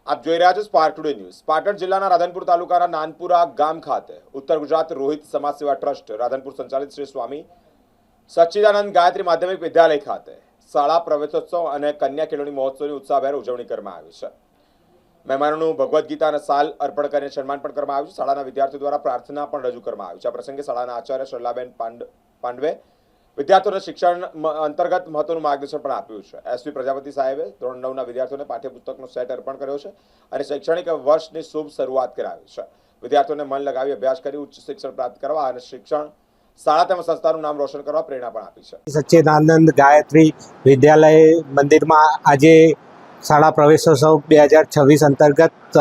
આપ જોઈ રહ્યા છો સ્પાર્ક ટુડે ન્યૂઝ। પાટણ જિલ્લાના રાધનપુર તાલુકાના નાનપુરા ગામ ખાતે ઉત્તર ગુજરાત રોહિત સમાજ સેવા ટ્રસ્ટ રાધનપુર સંચાલિત શ્રી સ્વામી સચ્ચિદાનંદ ગાયત્રી માધ્યમિક વિદ્યાલય ખાતે શાળા પ્રવેશોત્સવ અને કન્યા કેળવણી મહોત્સવની ઉત્સાહભેર ઉજવણી કરવામાં આવી છે। મહેમાનોનું ભગવદ્ ગીતા અને સાલ અર્પણ કરીને સન્માન પણ કરવામાં આવ્યું છે। શાળાના વિદ્યાર્થીઓ દ્વારા પ્રાર્થના પણ રજૂ કરવામાં આવી છે। આ પ્રસંગે શાળાના આચાર્ય સરલાબેન પાંડવે વિદ્યાર્થીઓને શિક્ષણ અંતર્ગત મહત્વનું માર્ગદર્શન પણ આપ્યું છે। એસવી પ્રજાપતિ સાહેબે ધોરણ 9ના વિદ્યાર્થીઓને પાઠ્યપુસ્તકનો સેટ અર્પણ કર્યો છે અને શૈક્ષણિક વર્ષની શુભ શરૂઆત કરાવી છે। વિદ્યાર્થીઓને મન લગાવી અભ્યાસ કરી ઉચ્ચ શિક્ષણ પ્રાપ્ત કરવા અને શિક્ષણ શાળા તેમજ સંસ્થાનું નામ રોશન કરવા પ્રેરણા પણ આપી છે। સચ્ચિદાનંદ ગાયત્રી વિદ્યાલય મંદિરમાં આજે શાળા પ્રવેશોત્સવ 2026 અંતર્ગત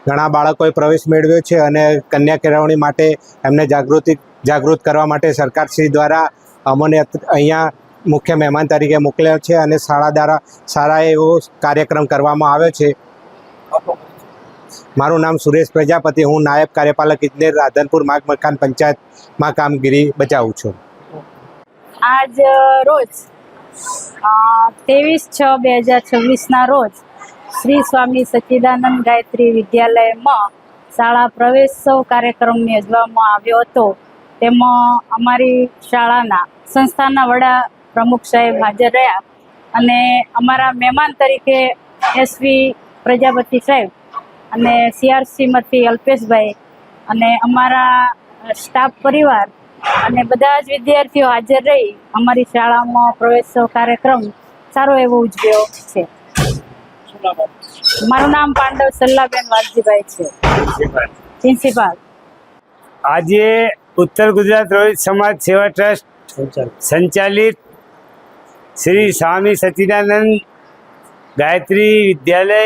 ઘણા બાળકોએ પ્રવેશ મેળવ્યો છે અને કન્યા કેળવણી માટે એમને જાગૃત કરવા માટે સરકારશ્રી દ્વારા અમને અહીંયા મુખ્ય મહેમાન તરીકે મોકલ્યા છે અને શાળા દ્વારા સારા એવો કાર્યક્રમ કરવામાં આવ્યો છે। મારું નામ સુરેશ પ્રજાપતિ, હું નાયબ કાર્યપાલક ઇજનેર રાધનપુર માર્ગ મકાન પંચાયતમાં કામગીરી બજાવું છું। આજ રોજ 23/6/2026ના રોજ શ્રી સ્વામી સચ્ચિદાનંદ ગાયત્રી વિદ્યાલયમાં શાળા પ્રવેશોત્સવ કાર્યક્રમ યોજવામાં આવ્યો હતો। તેમાં અમારી શાળાના સંસ્થાના વડા પ્રમુખ સાહેબ હાજર રહ્યા અને અમારા મહેમાન તરીકે એસવી પ્રજાપતિ સાહેબ અને સીઆરસીમાંથી અલ્પેશભાઈ અને અમારા સ્ટાફ પરિવાર અને બધા જ વિદ્યાર્થીઓ હાજર રહી અમારી શાળામાં પ્રવેશોત્સવ કાર્યક્રમ સારો એવો ઉજવ્યો છે। મારું નામ પાંડવ સરલાબેન વાલજીભાઈ છે, પ્રિન્સિપાલ। આજે ઉત્તર ગુજરાત રોહિત સમાજ સેવા ટ્રસ્ટ સંચાલિત શ્રી સ્વામી સચ્ચિદાનંદ ગાયત્રી વિદ્યાલય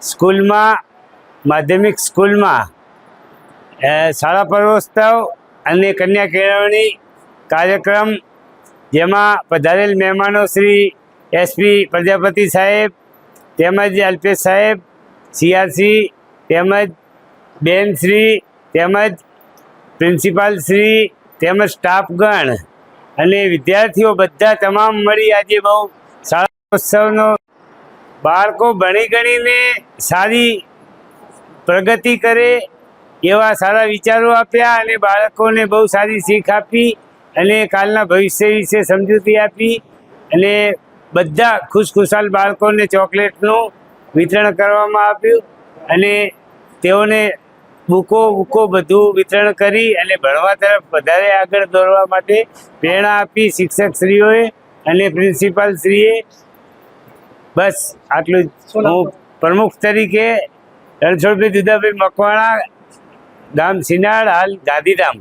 સ્કૂલમાં માધ્યમિક સ્કૂલમાં શાળા પ્રવેશોત્સવ અને કન્યા કેળવણી કાર્યક્રમ, જેમાં પધારેલ મહેમાનો શ્રી એસપી પ્રજાપતિ સાહેબ તેમજ અલ્પેશ સાહેબ, સીઆરસી તેમજ બેનશ્રી તેમજ પ્રિન્સિપાલ શ્રી તેમજ સ્ટાફગણ અને વિદ્યાર્થીઓ બધા તમામ મળી આજે બહુ શાળા ઉત્સવનો બાળકો ભણી ગણીને સારી પ્રગતિ કરે એવા સારા વિચારો આપ્યા અને બાળકોને બહુ સારી શીખ આપી અને કાલના ભવિષ્ય વિશે સમજૂતી આપી અને બધા ખુશખુશાલ બાળકોને ચોકલેટનું વિતરણ કરવામાં આવ્યું અને તેઓને બુકો બધું વિતરણ કરી અને ભણવા તરફ વધારે આગળ દોરવા માટે પ્રેરણા આપી શિક્ષકશ્રીઓએ અને પ્રિન્સિપાલશ્રીએ। બસ આટલું જ। હું પ્રમુખ તરીકે રણછોડભાઈ દુદાભાઈ મકવાણા, ગામ સિનાળ, હાલ ગાંધીધામ।